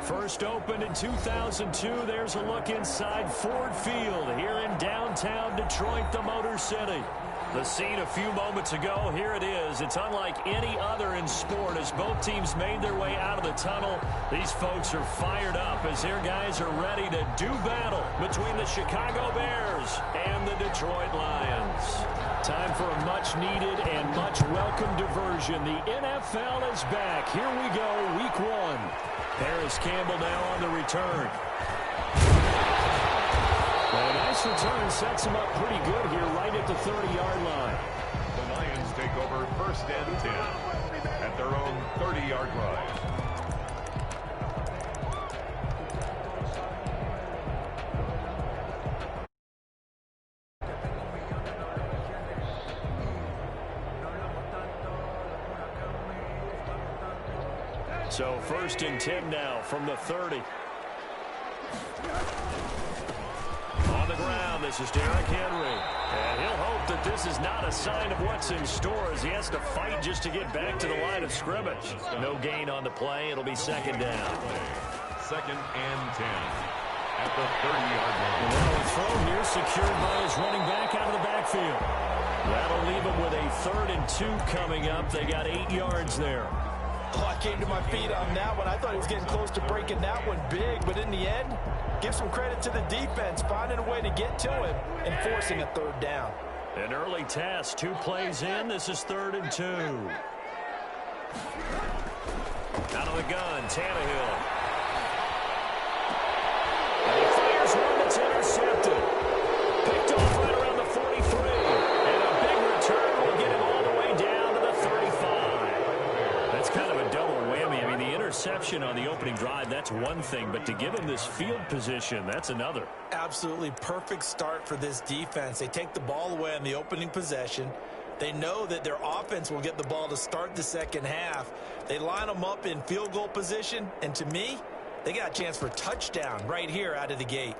First opened in 2002. There's a look inside Ford Field here in downtown Detroit, the Motor City. The scene a few moments ago, here it is. It's unlike any other in sport as both teams made their way out of the tunnel. These folks are fired up as their guys are ready to do battle between the Chicago Bears and the Detroit Lions. Time for a much-needed and much-welcome diversion. The NFL is back. Here we go, Week 1. Paris Campbell now on the return. Well, a nice return sets him up pretty good here right at the 30-yard line. The Lions take over 1st and 10 at their own 30-yard line. So 1st and 10 now from the 30. On the ground, this is Derrick Henry. And he'll hope that this is not a sign of what's in store as he has to fight just to get back to the line of scrimmage. No gain on the play. It'll be 2nd down. 2nd and 10 at the 30-yard line. And now a throw here secured by his running back out of the backfield. That'll leave him with a 3rd and 2 coming up. They got 8 yards there. Oh, I came to my feet on that one. I thought he was getting close to breaking that one big, but in the end, give some credit to the defense, finding a way to get to him and forcing a 3rd down. An early test, 2 plays in. This is 3rd and 2. Out of the gun, Tannehill. And he fires one that's intercepted. Picked off right around the 43. And a big return will get him all the way down to the 35. That's kind of a double whammy. I mean, the interception on the opening drive, that's one thing. But to give him this field position, that's another. Absolutely perfect start for this defense. They take the ball away on the opening possession. They know that their offense will get the ball to start the 2nd half. They line them up in field goal position. And to me, they got a chance for a touchdown right here out of the gate.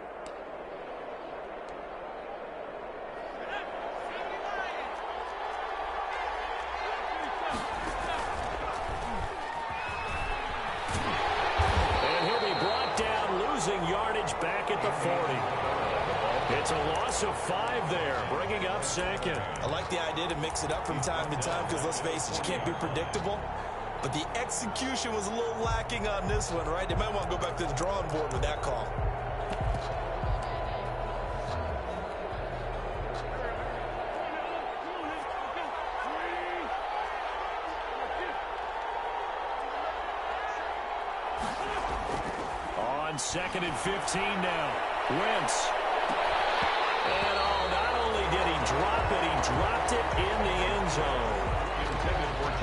Yardage back at the 40. It's a loss of 5 there, bringing up 2nd. I like the idea to mix it up from time to time because, let's face it, you can't be predictable. But the execution was a little lacking on this one, right? They might want to go back to the drawing board with that call. On 2nd and 15 now. Wentz. And not only did he drop it, he dropped it in the end zone.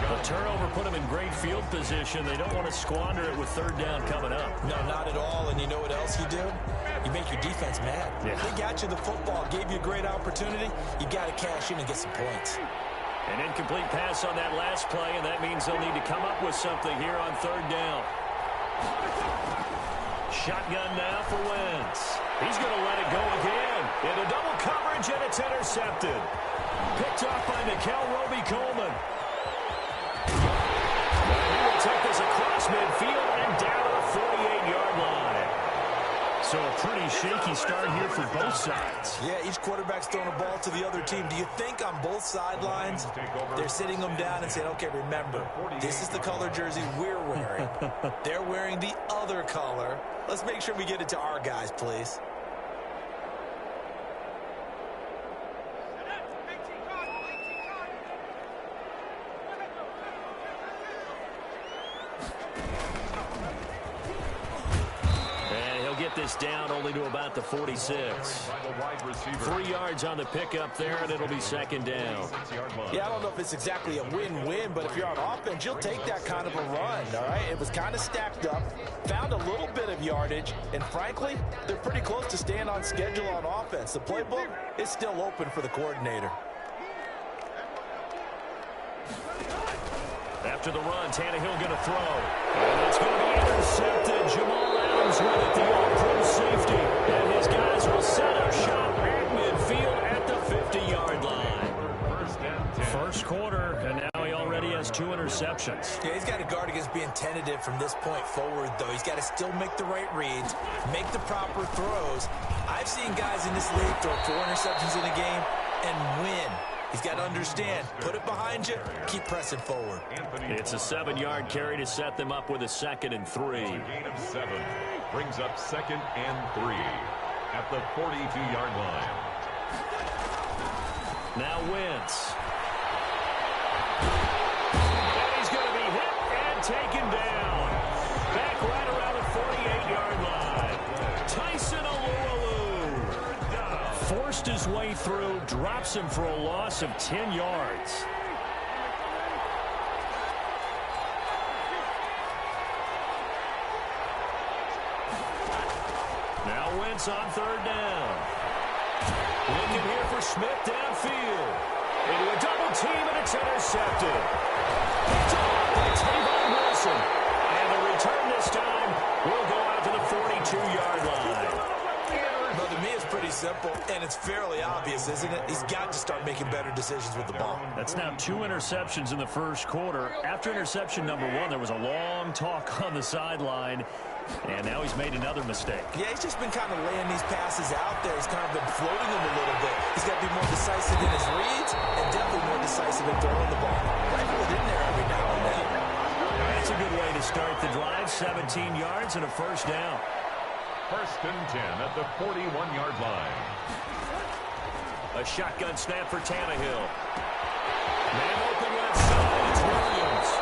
The turnover put him in great field position. They don't want to squander it with 3rd down coming up. No, not at all. And you know what else you do? You make your defense mad. Yeah. They got you the football, gave you a great opportunity. You got to cash in and get some points. An incomplete pass on that last play, and that means they'll need to come up with something here on 3rd down. Shotgun now for Wentz. He's going to let it go again. Into double coverage, and it's intercepted. Picked off by Nickel Roby-Coleman. He will take this across midfield and down to the 48-yard line. So a pretty shaky start here for both sides. Yeah, each quarterback's throwing a ball to the other team. Do you think on both sidelines they're sitting them down and saying, okay, remember, this is the color jersey we're wearing. They're wearing the other color. Let's make sure we get it to our guys, please. This down only to about the 46. 3 yards on the pickup there, and it'll be 2nd down. Yeah, I don't know if it's exactly a win-win, but if you're on offense, you'll take that kind of a run, all right? It was kind of stacked up, found a little bit of yardage, and frankly, they're pretty close to staying on schedule on offense. The playbook is still open for the coordinator. After the run, Tannehill going to throw. And it's going to be intercepted. Jamal Adams with it, the all-pro safety. And his guys will set up shop at midfield at the 50-yard line. First quarter, and now he already already has 2 interceptions. Yeah, he's got to guard against being tentative from this point forward, though. He's got to still make the right reads, make the proper throws. I've seen guys in this league throw 4 interceptions in a game and win. He's got to understand, put it behind you, keep pressing forward. It's a 7-yard carry to set them up with a 2nd and 3. A gain of 7 brings up 2nd and 3 at the 42-yard line. Now Wentz. And he's going to be hit and taken down. Back right around the 48-yard line. Tyson Alualu forced his way through, drops him for a loss of 10 yards. Now Wentz on 3rd down. Looking here for Smith downfield. Into a double team, and it's intercepted. Picked off by Tavon Wilson. And the return this time will go out to the 42-yard line. Well, to me, it's pretty simple, and it's fairly obvious, isn't it? He's got to start making better decisions with the ball. That's now 2 interceptions in the first quarter. After interception number 1, there was a long talk on the sideline. And now he's made another mistake. Yeah, he's just been kind of laying these passes out there. He's kind of been floating them a little bit. He's got to be more decisive in his reads and definitely more decisive in throwing the ball. Rifle it in there every now and then. That's a good way to start the drive. 17 yards and a 1st down. 1st and 10 at the 41-yard line. A shotgun snap for Tannehill. Man open left side. It's Williams.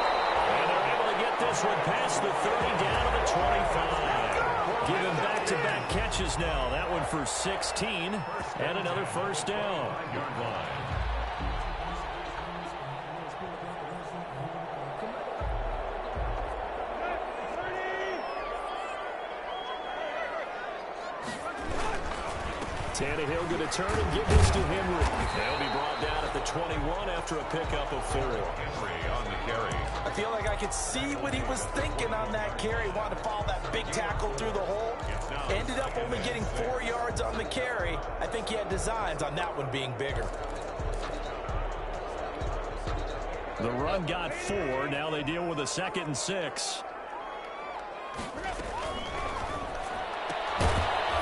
And they're able to get this one past the 30 down to the 25. Give him back-to-back catches now. That one for 16 and another 1st down. Tannehill going to turn and give this to Henry. They'll be brought down at the 21 after a pickup of 4. Henry on the carry. I feel like I could see what he was thinking on that carry. Wanted to follow that big tackle through the hole. Ended up only getting 4 yards on the carry. I think he had designs on that one being bigger. The run got 4. Now they deal with a 2nd and 6.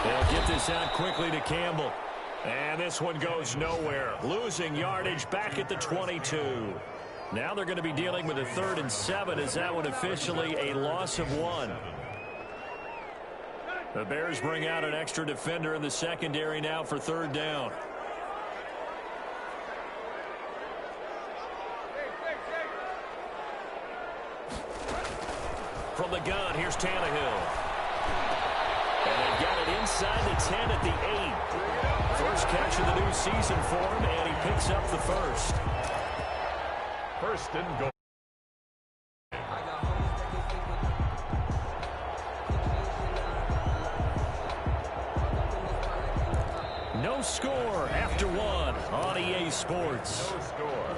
They'll get this out quickly to Campbell. And this one goes nowhere. Losing yardage back at the 22. Now they're going to be dealing with a 3rd and 7. Is that one officially a loss of 1? The Bears bring out an extra defender in the secondary now for 3rd down. From the gun, here's Tannehill. And they've got it inside the 10 at the 8. First catch of the new season for him, and he picks up the 1st. 1st and goal. No score after 1 on EA Sports. No score.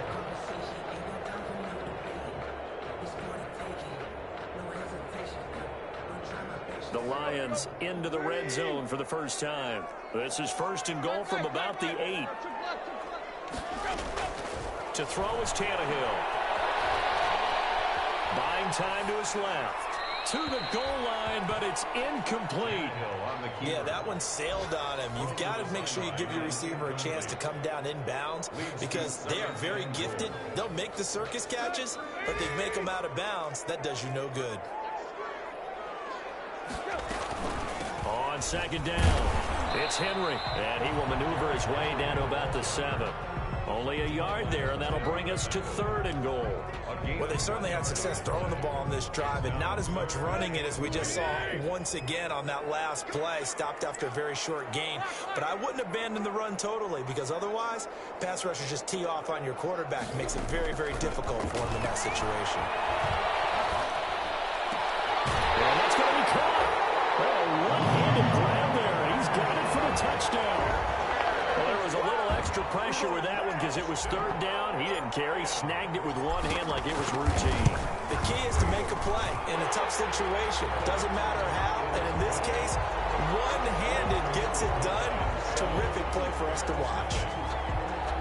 The Lions into the red zone for the first time. This is 1st and goal from about the 8. To throw is Tannehill. Buying time to his left. To the goal line, but it's incomplete. Yeah, that one sailed on him. You've got to make sure you give your receiver a chance to come down inbounds because they are very gifted. They'll make the circus catches, but they make them out of bounds. That does you no good. On 2nd down, it's Henry, and he will maneuver his way down to about the 7. Only a yard there, and that'll bring us to 3rd and goal. Well, they certainly had success throwing the ball on this drive, and not as much running it as we just saw once again on that last play. Stopped after a very short gain. But I wouldn't abandon the run totally, because otherwise, pass rushers just tee off on your quarterback. It makes it very, very difficult for him in that situation. And that's going to be caught. Oh, one-handed grab there. He's got it for the touchdown. Well, there was a little extra pressure with that one because it was 3rd down. He didn't care. He snagged it with one hand like it was routine. The key is to make a play in a tough situation. Doesn't matter how. And in this case, one-handed gets it done. Terrific play for us to watch.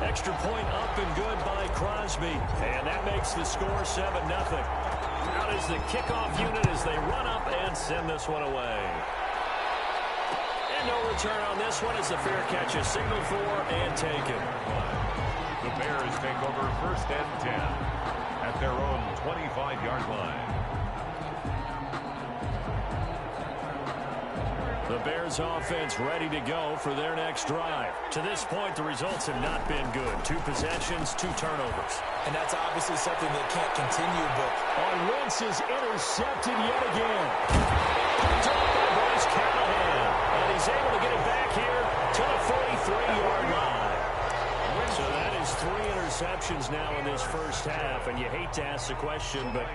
Extra point up and good by Crosby. And that makes the score 7-0. Out is the kickoff unit as they run up and send this one away. And no return on this one as the fair catch is signaled for and taken. The Bears take over 1st and 10 at their own 25-yard line. The Bears offense ready to go for their next drive. To this point, the results have not been good. 2 possessions, 2 turnovers. And that's obviously something that can't continue, but Wentz is intercepted yet again. Picked off by Bryce Callahan. And he's able to get it back here to the 43-yard line. So that is 3 interceptions now in this first half. And you hate to ask the question, but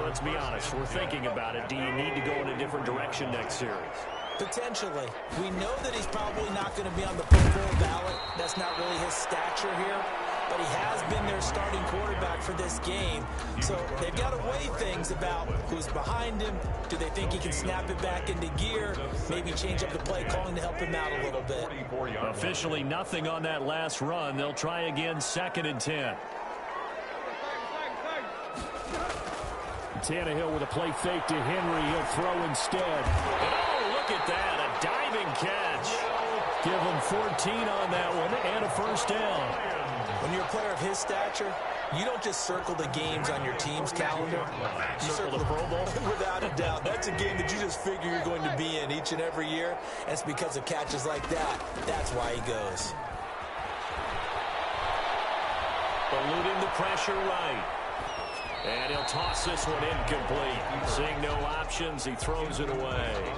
let's be honest. We're thinking about it. Do you need to go in a different direction next series? potentially. We know that he's probably not going to be on the Pro Bowl ballot. That's not really his stature here. But he has been their starting quarterback for this game. So they've got to weigh things about who's behind him. Do they think he can snap it back into gear? Maybe change up the play calling to help him out a little bit. Officially nothing on that last run. They'll try again 2nd and 10. Tannehill with a play fake to Henry. He'll throw instead. Oh, look at that. A diving catch. Give him 14 on that one and a first down. When you're a player of his stature, you don't just circle the games on your team's calendar. You circle the Pro Bowl? Without a doubt. That's a game that you just figure you're going to be in each and every year. And it's because of catches like that. That's why he goes. Eluding the pressure right. And he'll toss this one incomplete. Seeing no options, he throws it away.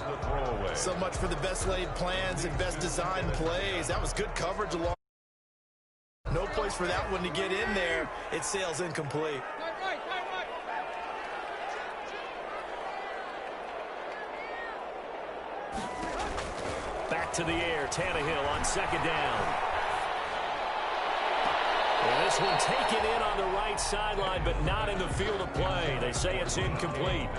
So much for the best laid plans and best designed plays. That was good coverage along. No place for that one to get in there. It sails incomplete. Back to the air. Tannehill on 2nd down. And this one taken in on the right sideline, but not in the field of play. They say it's incomplete.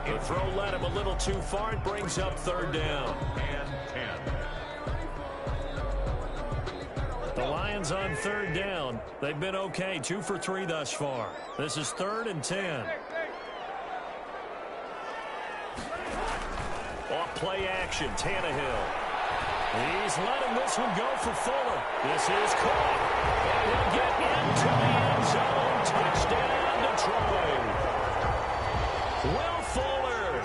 The throw led him a little too far. It brings up 3rd down. The Lions on 3rd down. They've been okay. 2 for 3 thus far. This is 3rd and 10. Off play action. Tannehill. He's letting this one go for Fuller. This is caught. And he'll get into the end zone. Touchdown, Detroit. Will Fuller,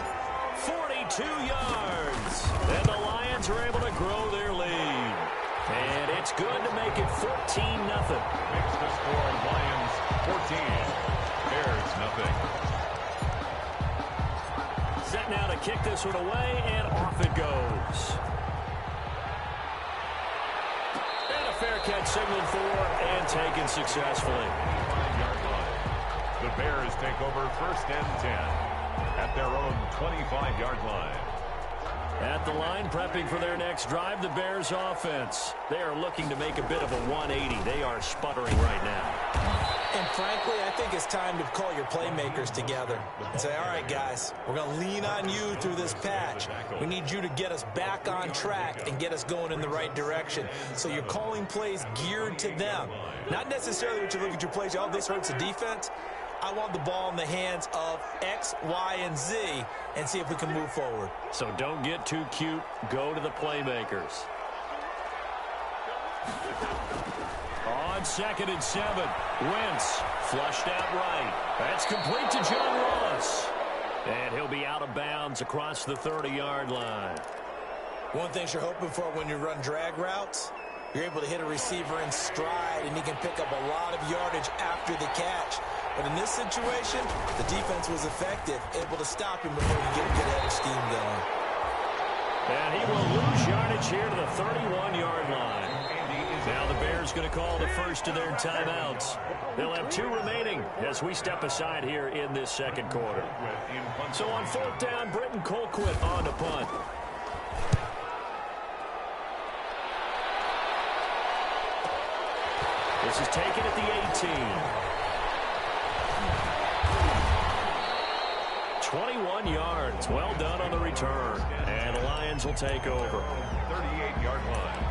42 yards. And the Lions are able to grow their lead. And it's good to make it 14-0. Makes the score Lions 14. Bears nothing. Set now to kick this one away, and off it goes. Fair catch signaled for and taken successfully. 5-yard line. The Bears take over 1st and 10 at their own 25-yard line. At the line, prepping for their next drive, the Bears offense. They are looking to make a bit of a 180. They are sputtering right now. And frankly, I think it's time to call your playmakers together and say, all right, guys, we're going to lean on you through this patch. We need you to get us back on track and get us going in the right direction. So you're calling plays geared to them. Not necessarily what you look at your plays, oh, this hurts the defense. I want the ball in the hands of X, Y, and Z and see if we can move forward. So don't get too cute. Go to the playmakers. On 2nd and 7, Wentz flushed out right. That's complete to John Ross. And he'll be out of bounds across the 30-yard line. One thing you're hoping for when you run drag routes, you're able to hit a receiver in stride, and he can pick up a lot of yardage after the catch. But in this situation, the defense was effective, able to stop him before he get a good head of steam going. And he will lose yardage here to the 31-yard line. Now the Bears going to call the first of their timeouts. They'll have 2 remaining as we step aside here in this 2nd quarter. So on 4th down, Britton Colquitt on the punt. This is taken at the 18. 21 yards. Well done on the return. And the Lions will take over. 38-yard line.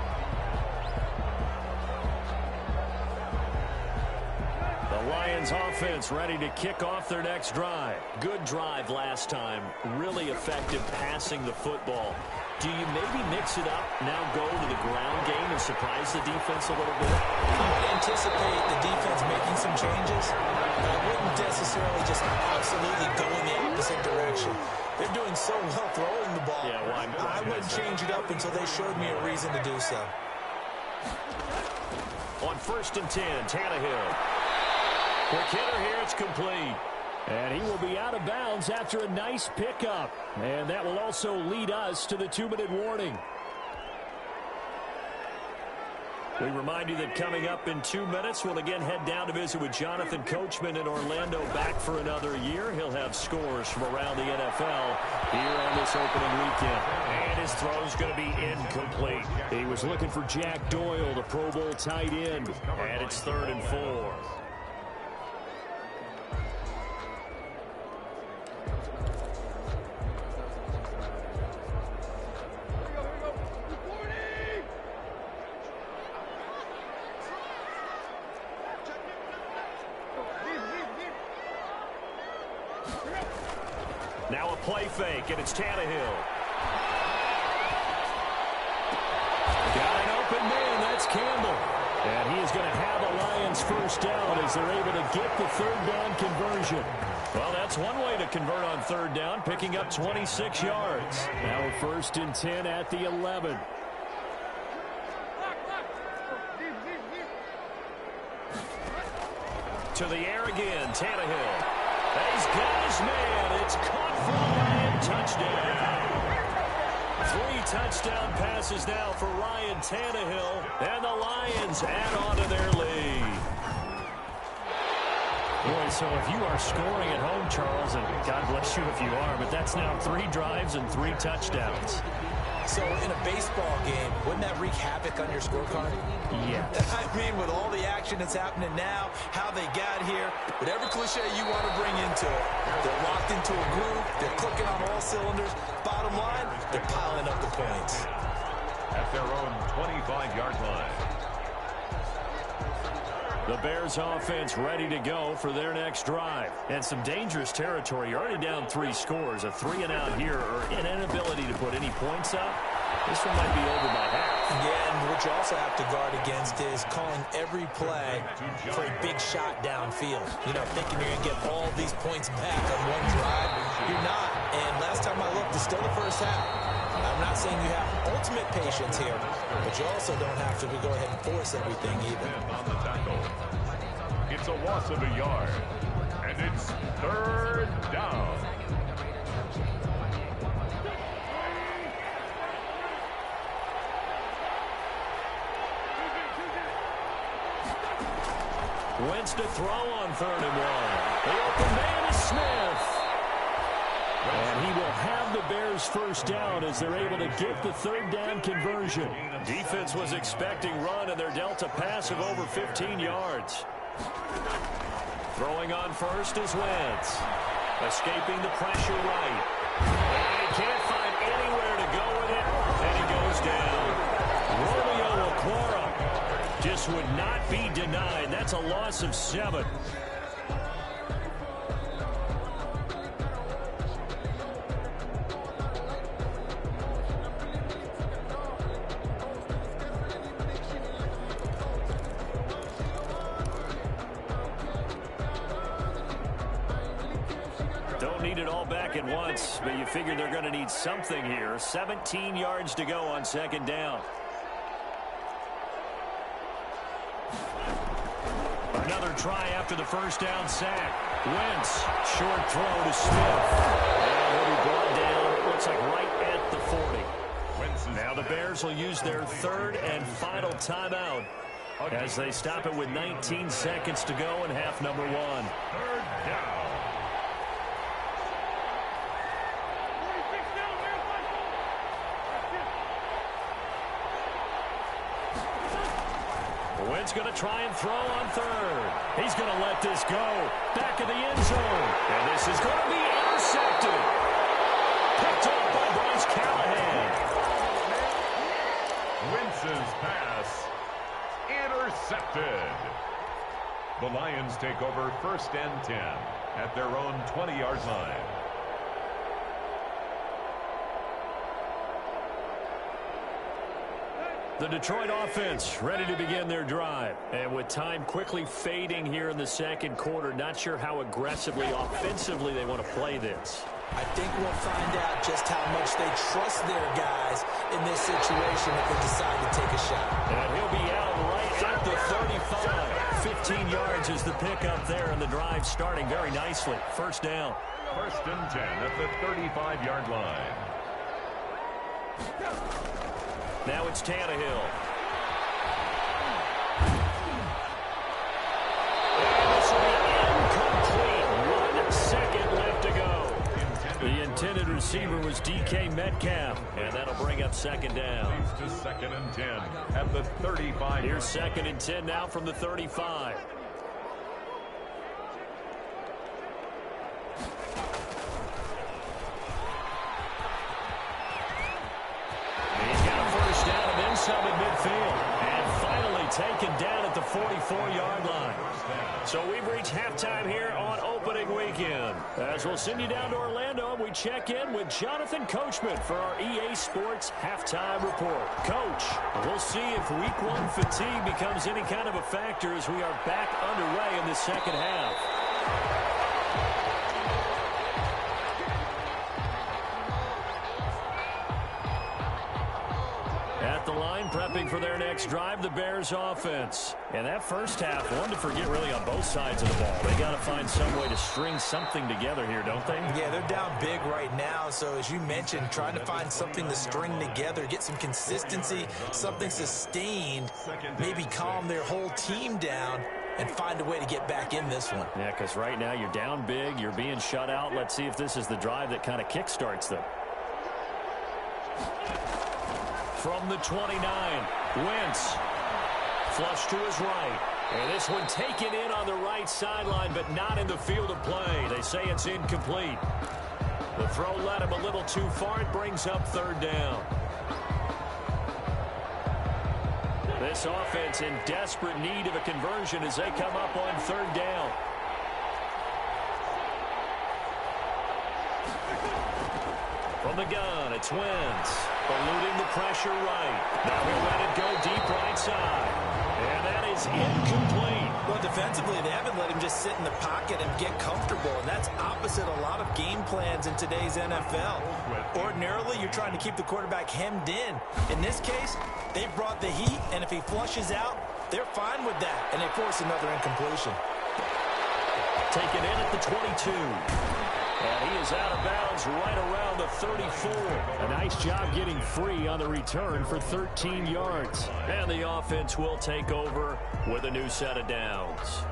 The Lions offense ready to kick off their next drive. Good drive last time. Really effective passing the football. Do you maybe mix it up, now go to the ground game and surprise the defense a little bit? I would anticipate the defense making some changes, but I wouldn't necessarily just absolutely go in the opposite direction. They're doing so well throwing the ball. Yeah, well, I wouldn't change it up until they showed me a reason to do so. On 1st and 10, Tannehill. Quick hitter here, it's complete. And he will be out of bounds after a nice pickup. And that will also lead us to the 2-minute warning. We remind you that coming up in 2 minutes, we'll again head down to visit with Jonathan Coachman in Orlando, back for another year. He'll have scores from around the NFL here on this opening weekend. And his throw's going to be incomplete. He was looking for Jack Doyle, the Pro Bowl tight end. And it's 3rd and 4. Now a play fake, and it's Tannehill. Got an open man, that's Campbell. And he is going to have a Lions first down as they're able to get the 3rd down conversion. Well, that's one way to convert on 3rd down, picking up 26 yards. Now a 1st and 10 at the 11. To the air again, Tannehill. He's got his man. It's caught for a Lion touchdown. 3 touchdown passes now for Ryan Tannehill, and the Lions add on to their lead. Boy, so if you are scoring at home, Charles, and God bless you if you are, but that's now 3 drives and 3 touchdowns. So in a baseball game, wouldn't that wreak havoc on your scorecard? Yeah. I mean, with all the action that's happening now, how they got here, whatever cliche you want to bring into it, they're locked into a groove, they're clicking on all cylinders. Bottom line, they're piling up the points. At their own 25-yard line. The Bears offense ready to go for their next drive. And some dangerous territory. You're already down 3 scores. A 3-and-out here, or an inability to put any points up. This one might be over by half. Yeah, and what you also have to guard against is calling every play for a big shot downfield. You know, thinking you're going to get all these points back on one drive. You're not. And last time I looked, it's still the first half. I'm not saying you have ultimate patience here, but you also don't have to go ahead and force everything either. On the tackle. It's a loss of a yard, and it's 3rd down. Wentz to throw on 3rd and 1. The open man is Smith. And he will have the Bears first down as they're able to get the 3rd down conversion. Defense was expecting run, and they're dealt a pass of over 15 yards. Throwing on first is Wentz. Escaping the pressure right. And he can't find anywhere to go with it, and he goes down. Romeo Okwara just would not be denied. That's a loss of 7. Don't need it all back at once, but you figure they're going to need something here. 17 yards to go on 2nd down. Another try after the first down sack. Wentz, short throw to Smith. And he'll be brought down, looks like right at the 40. Now the Bears will use their 3rd and final timeout as they stop it with 19 seconds to go in half number 1. 3rd down. Wentz going to try and throw on 3rd. He's going to let this go. Back of the end zone. And this is going to be intercepted. Picked up by Bryce Callahan. Wentz's pass intercepted. The Lions take over 1st and 10 at their own 20-yard line. The Detroit offense ready to begin their drive. And with time quickly fading here in the second quarter, not sure how aggressively, offensively they want to play this. I think we'll find out just how much they trust their guys in this situation if they decide to take a shot. And he'll be out right at the 35. 15 yards is the pickup there, and the drive starting very nicely. First down. 1st and 10 at the 35-yard line. Now it's Tannehill. And this will be incomplete. 1 second left to go. The intended receiver was DK Metcalf, and that'll bring up second down. To 2nd and 10 at the 35. Here's 2nd and 10 now from the 35. Some in midfield, and finally taken down at the 44-yard line. So we've reached halftime here on opening weekend. As we'll send you down to Orlando, we check in with Jonathan Coachman for our EA Sports halftime report. Coach, we'll see if week 1 fatigue becomes any kind of a factor as we are back underway in the second half. At the line, prepping for their next drive, the Bears offense. And that first half, one to forget really on both sides of the ball. They got to find some way to string something together here, don't they? Yeah, they're down big right now. So as you mentioned, trying to find something to string together, get some consistency, something sustained, maybe calm their whole team down and find a way to get back in this one. Yeah, because right now you're down big, you're being shut out. Let's see if this is the drive that kind of kickstarts them. From the 29, Wentz. Flush to his right. And this one taken in on the right sideline, but not in the field of play. They say it's incomplete. The throw led him a little too far. It brings up 3rd down. This offense in desperate need of a conversion as they come up on 3rd down. From the gun, it's Wentz. Eluding the pressure right. Now he'll let it go deep right side. And that is incomplete. Well, defensively, they haven't let him just sit in the pocket and get comfortable. And that's opposite a lot of game plans in today's NFL. Ordinarily, you're trying to keep the quarterback hemmed in. In this case, they brought the heat, and if he flushes out, they're fine with that. And they force another incompletion. Taken in at the 22. And he is out of bounds right around the 34. A nice job getting free on the return for 13 yards. And the offense will take over with a new set of downs.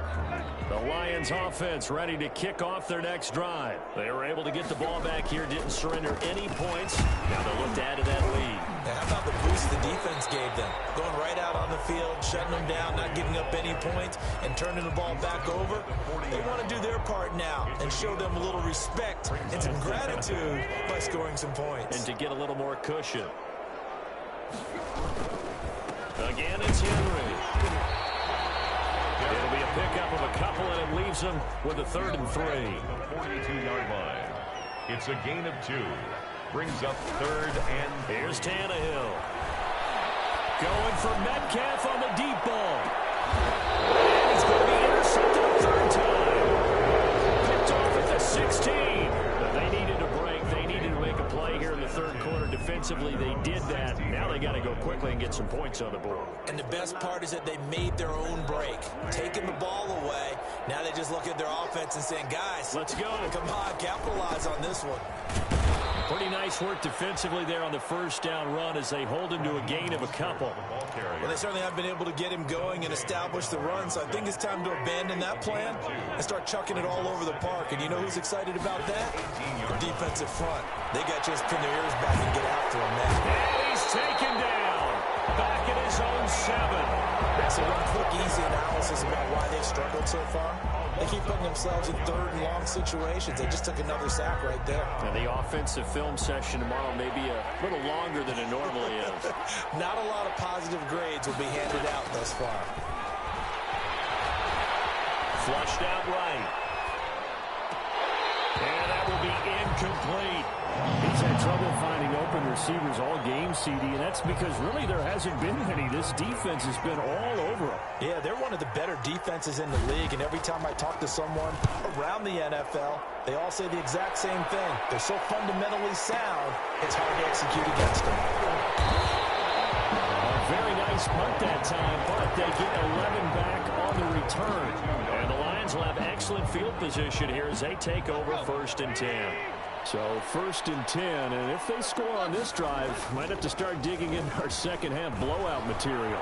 The Lions offense ready to kick off their next drive. They were able to get the ball back here, didn't surrender any points. Now they'll look to add to that lead. Now, how about the boost the defense gave them? Going right out on the field, shutting them down, not giving up any points, and turning the ball back over. They want to do their part now and show them a little respect and some gratitude by scoring some points. And to get a little more cushion. Again, it's Henry. It'll be a pickup of a couple, and it leaves them with a 3rd and 3. The 42-yard line. It's a gain of 2. Brings up 3rd and 3. Here's Tannehill. Going for Metcalf on the deep ball. And he's going to be intercepted a 3rd time. Picked off at the 16. They needed a break. They needed to make a play here in the 3rd quarter. Defensively, they did that. Now they got to go quickly and get some points on the board. And the best part is that they made their own break. Taking the ball away. Now they just look at their offense and saying, guys, let's go. Come on, capitalize on this one. Pretty nice work defensively there on the 1st down run as they hold him to a gain of a couple. Well, they certainly have been able to get him going and establish the run, so I think it's time to abandon that plan and start chucking it all over the park. And you know who's excited about that? The defensive front. They got to just pin their ears back and get after him now. And he's taken down. Back at his own 7. So one quick, easy analysis about why they've struggled so far. They keep putting themselves in 3rd and long situations. They just took another sack right there. And the offensive film session tomorrow may be a little longer than it normally is. Not a lot of positive grades will be handed out thus far. Flushed out right. And that will be incomplete. He's had trouble finding open receivers all game, CD, and that's because really there hasn't been any. This defense has been all over them. Yeah, they're one of the better defenses in the league, and every time I talk to someone around the NFL, they all say the exact same thing. They're so fundamentally sound, it's hard to execute against them. A very nice punt that time, but they get 11 back on the return. And the Lions will have excellent field position here as they take over 1st and 10. So 1st and 10, and if they score on this drive, might have to start digging in our second half blowout material.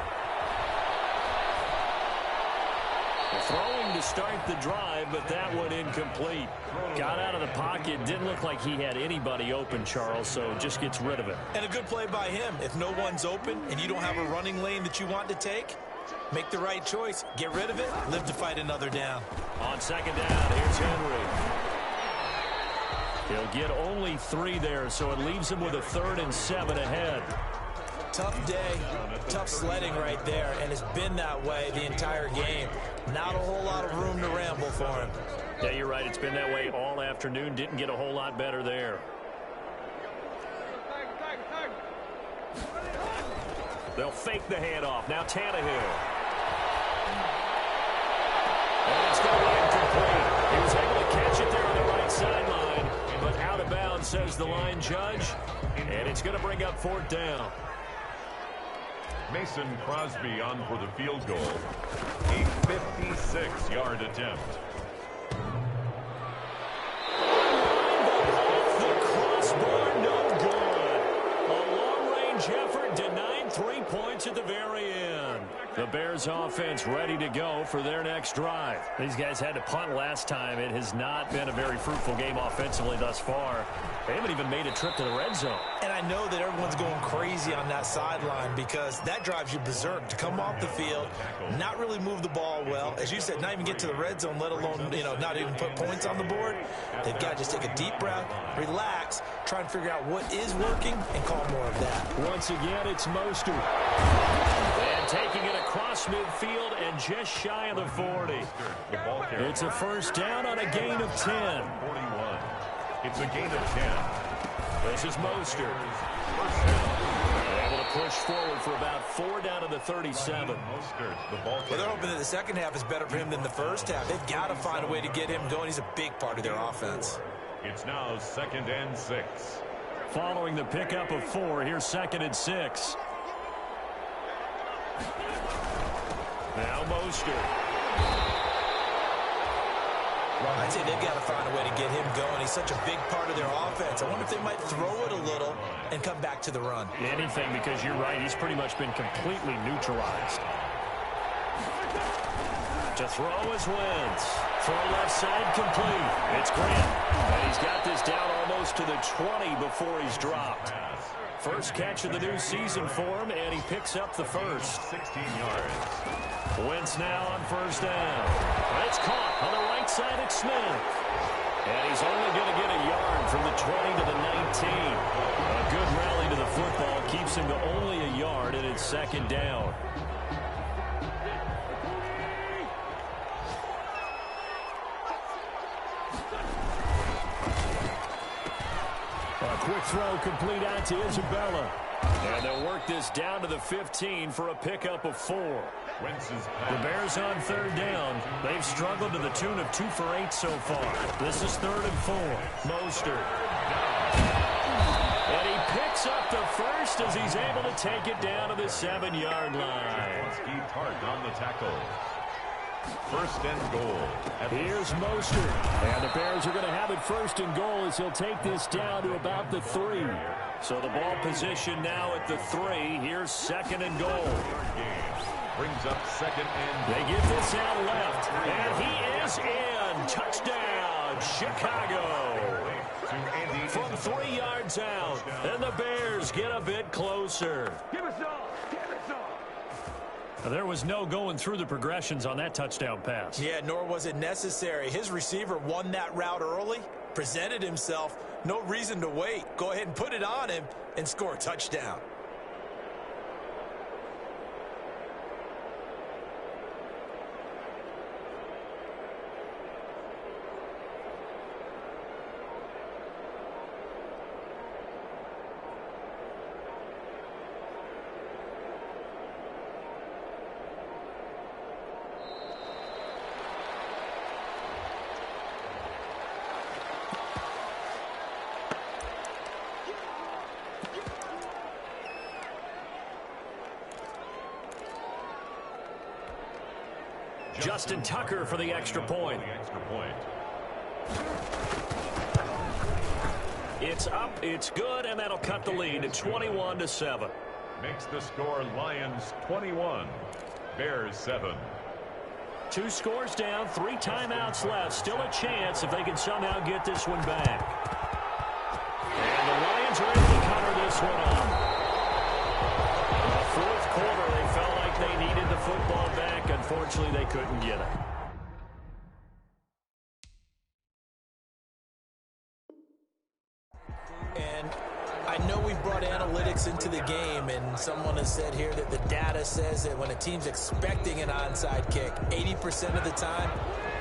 Throwing to start the drive, but that one incomplete. Got out of the pocket. Didn't look like he had anybody open, Charles, so just gets rid of it. And a good play by him. If no one's open and you don't have a running lane that you want to take, make the right choice. Get rid of it. Live to fight another down. On 2nd down, here's Henry. He'll get only 3 there, so it leaves him with a 3rd and 7 ahead. Tough day, tough sledding right there, and it's been that way the entire game. Not a whole lot of room to ramble for him. Yeah, you're right. It's been that way all afternoon. Didn't get a whole lot better there. They'll fake the handoff. Now Tannehill. And it's going to be incomplete. He was able to catch it there on the right sideline, but out of bounds, says the line judge. And it's going to bring up 4th down. Mason Crosby on for the field goal. A 56-yard attempt. Off the crossbar, no good. A long-range effort denied 3 points at the very end. The Bears offense ready to go for their next drive. These guys had to punt last time. It has not been a very fruitful game offensively thus far. They haven't even made a trip to the red zone. And I know that everyone's going crazy on that sideline because that drives you berserk to come off the field, not really move the ball well. As you said, not even get to the red zone, let alone, not even put points on the board. They've got to just take a deep breath, relax, try and figure out what is working, and call more of that. Once again, it's Mostert. And taking it across midfield and just shy of the 40. It's a 1st down on a gain of 10. 41. It's a gain of 10. This is Mostert. Able to push forward for about 4 down to the 37. Well, they're hoping that the second half is better for him than the first half. They've got to find a way to get him going. He's a big part of their offense. It's now 2nd and 6. Following the pickup of 4, here's 2nd and 6. Now Mostert. I'd say they've got to find a way to get him going. He's such a big part of their offense. I wonder if they might throw it a little and come back to the run. Anything, because you're right. He's pretty much been completely neutralized. To throw is Wentz. Throw left side complete. It's Grant. And he's got this down almost to the 20 before he's dropped. First catch of the new season for him, and he picks up the first. 16 yards. Wentz now on 1st down. It's caught on the right side at Smith. And he's only going to get a yard from the 20 to the 19. A good rally to the football keeps him to only a yard, and it's 2nd down. A quick throw complete out to Isabella. And they'll work this down to the 15 for a pickup of 4. The Bears on 3rd down. They've struggled to the tune of 2 for 8 so far. This is 3rd and 4. Mostert. And he picks up the first as he's able to take it down to the 7-yard line. Tart on the tackle. 1st and goal. Here's Mostert. And the Bears are going to have it 1st and goal as he'll take this down to about the 3. So the ball position now at the 3. Here's 2nd and goal. Brings up 2nd and... They get this out left. And he is in. Touchdown, Chicago. From 3 yards out. And the Bears get a bit closer. There was no going through the progressions on that touchdown pass. Yeah, nor was it necessary. His receiver won that route early, presented himself. No reason to wait. Go ahead and put it on him and score a touchdown. Justin Tucker for the extra point. It's up, it's good, and that'll cut the lead to 21-7. Makes the score Lions 21, Bears 7. 2 scores down, 3 timeouts left. Still a chance if they can somehow get this one back. And the Lions are able to cover this one up. The fourth quarter, they felt like they needed the football back. Unfortunately, they couldn't get it. And I know we've brought analytics into the game, and someone has said here that the data says that when a team's expecting an onside kick, 80% of the time,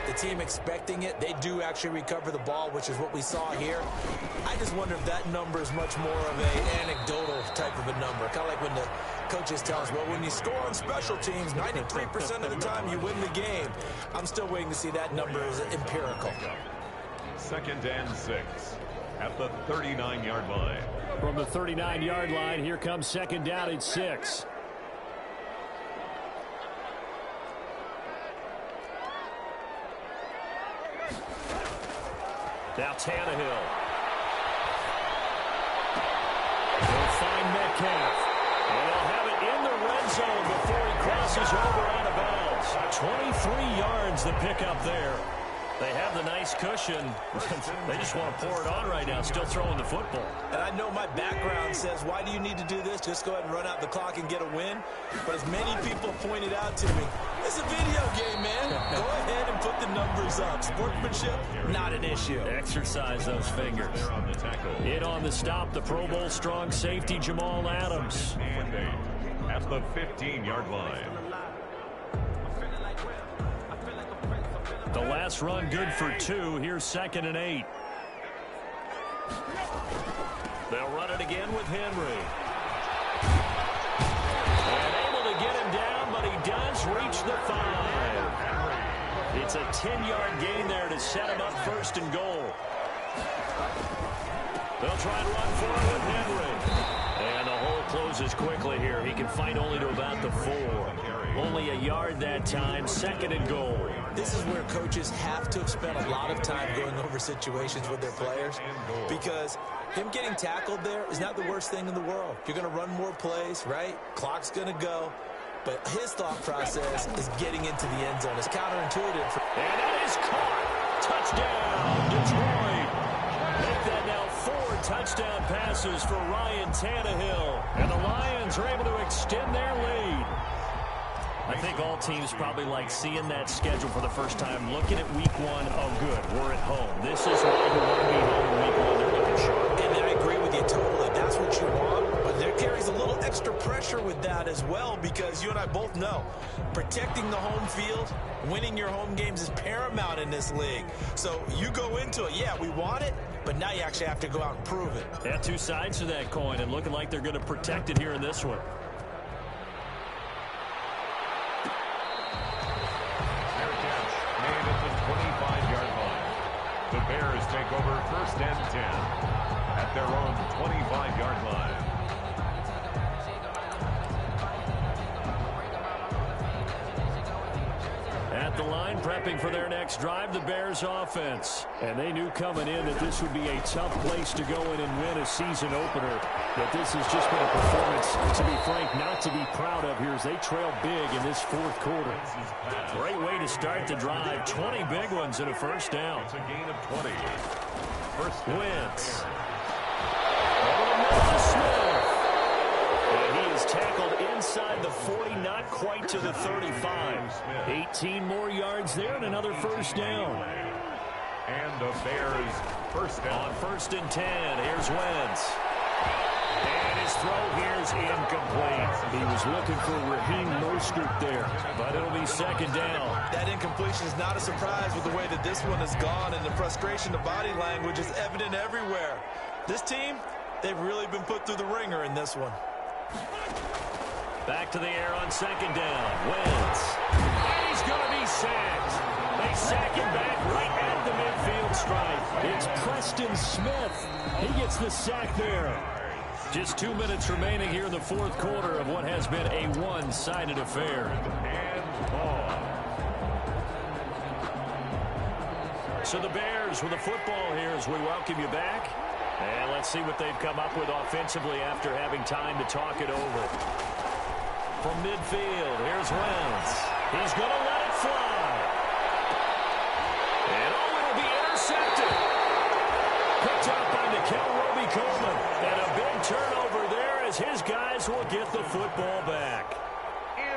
the team expecting it, they do actually recover the ball, which is what we saw here. I just wonder if that number is much more of an anecdotal type of a number. Kind of like when the coaches tell us, well, when you score on special teams, 93% of the time you win the game. I'm still waiting to see that number is empirical. 2nd and 6 at the 39-yard line. From the 39-yard line, here comes 2nd down at 6. Now Tannehill. They'll find Metcalf. And they'll have it in the red zone before he crosses over out of bounds. 23 yards the pickup there. They have the nice cushion. They just want to pour it on right now, still throwing the football. And I know my background says, why do you need to do this? Just go ahead and run out the clock and get a win. But as many people pointed out to me, it's a video game, man. Go ahead and put the numbers up. Sportsmanship, not an issue. Exercise those fingers. In on the stop, the Pro Bowl strong safety, Jamal Adams. And 8 at the 15-yard line. The last run good for 2. Here's 2nd and 8. They'll run it again with Henry. And able to get him down, but he does reach the 5. It's a 10-yard gain there to set him up 1st and goal. They'll try and run for it with Henry. And the hole closes quickly here. He can fight only to about the 4. Only a yard that time, 2nd and goal. This is where coaches have to have spent a lot of time going over situations with their players, because him getting tackled there is not the worst thing in the world. You're going to run more plays, right? Clock's going to go. But his thought process is getting into the end zone. It's counterintuitive. And that is caught. Touchdown, Detroit. Make that now 4 touchdown passes for Ryan Tannehill. And the Lions are able to extend their lead. I think all teams probably like seeing that schedule for the first time, looking at week 1. Oh, good, we're at home. This is why we want to be home in week 1. They're looking sharp. And I agree with you totally. That's what you want. But there carries a little extra pressure with that as well, because you and I both know protecting the home field, winning your home games is paramount in this league. So you go into it, yeah, we want it, but now you actually have to go out and prove it. Yeah, 2 sides to that coin, and looking like they're going to protect it here in this one. The Bears take over 1st and 10 at their own 25-yard line. At the line, prepping for their next drive, the Bears offense. And they knew coming in that this would be a tough place to go in and win a season opener. But this has just been a performance, to be frank, not to be proud of here as they trail big in this 4th quarter. Great way to start the drive. 20 big ones and a 1st down. It's a gain of 20. Wentz. Over the middle to Smith. And he is tackled inside the 40, not quite to the 35. 18 more yards there and another 1st down. And the Bears 1st down. On 1st and 10, here's Wentz. And his throw here is incomplete. He was looking for Raheem Mostert there, but it'll be 2nd down. That incompletion is not a surprise with the way that this one has gone, and the frustration, the body language is evident everywhere. This team, they've really been put through the ringer in this one. Back to the air on 2nd down. Wentz. And he's going to be sacked. They sack him back right at the midfield stripe. It's Preston Smith. He gets the sack there. Just 2 minutes remaining here in the 4th quarter of what has been a one-sided affair. And ball. So the Bears with the football here as we welcome you back. And let's see what they've come up with offensively after having time to talk it over. From midfield, here's Wentz. He's going to let it fly. And it'll be intercepted. Picked up by Nikel Roby-Coleman. And a big turnover there as his guys will get the football back.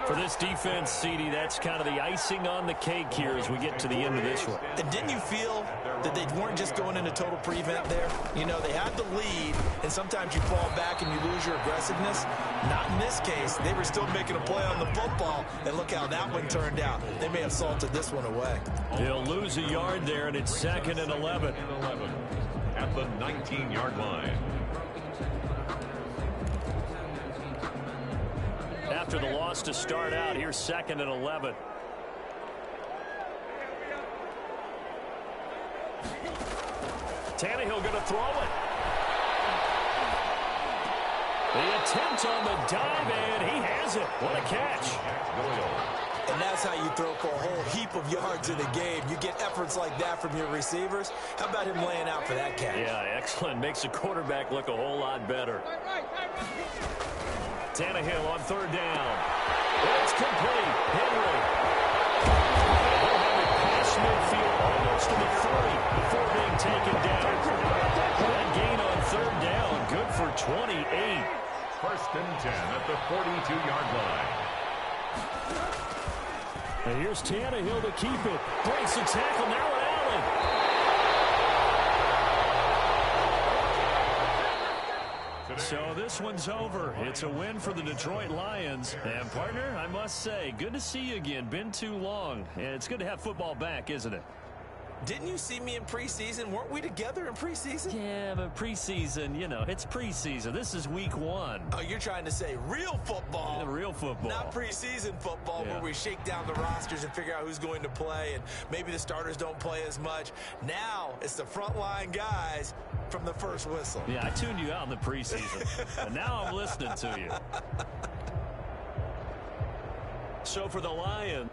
For this defense, CD, that's kind of the icing on the cake here as we get to the end of this one. And didn't you feel that they weren't just going into total prevent there? You know, they had the lead, and sometimes you fall back and you lose your aggressiveness. Not in this case. They were still making a play on the football, and look how that one turned out. They may have salted this one away. They'll lose a yard there, and it's 2nd and 11. At the 19-yard line. After the loss to start out, here's 2nd and 11. Tannehill going to throw it. The attempt on the dive, and he has it. What a catch. And that's how you throw for a whole heap of yards in a game. You get efforts like that from your receivers. How about him laying out for that catch? Yeah, excellent. Makes the quarterback look a whole lot better. Tannehill on 3rd down. It's complete. Henry. He'll have it past midfield almost to the 30 before being taken down. That gain on 3rd down, good for 28. 1st and 10 at the 42-yard line. And here's Tannehill to keep it. Breaks the tackle now at Allen. So this one's over. It's a win for the Detroit Lions. And, partner, I must say, good to see you again. Been too long. And it's good to have football back, isn't it? Didn't you see me in preseason? Weren't we together in preseason? Yeah, but preseason, you know, it's preseason. This is week 1. Oh, you're trying to say real football. Yeah, real football. Not preseason football where we shake down the rosters and figure out who's going to play, and maybe the starters don't play as much. Now it's the frontline guys from the first whistle. Yeah, I tuned you out in the preseason, and now I'm listening to you. So for the Lions.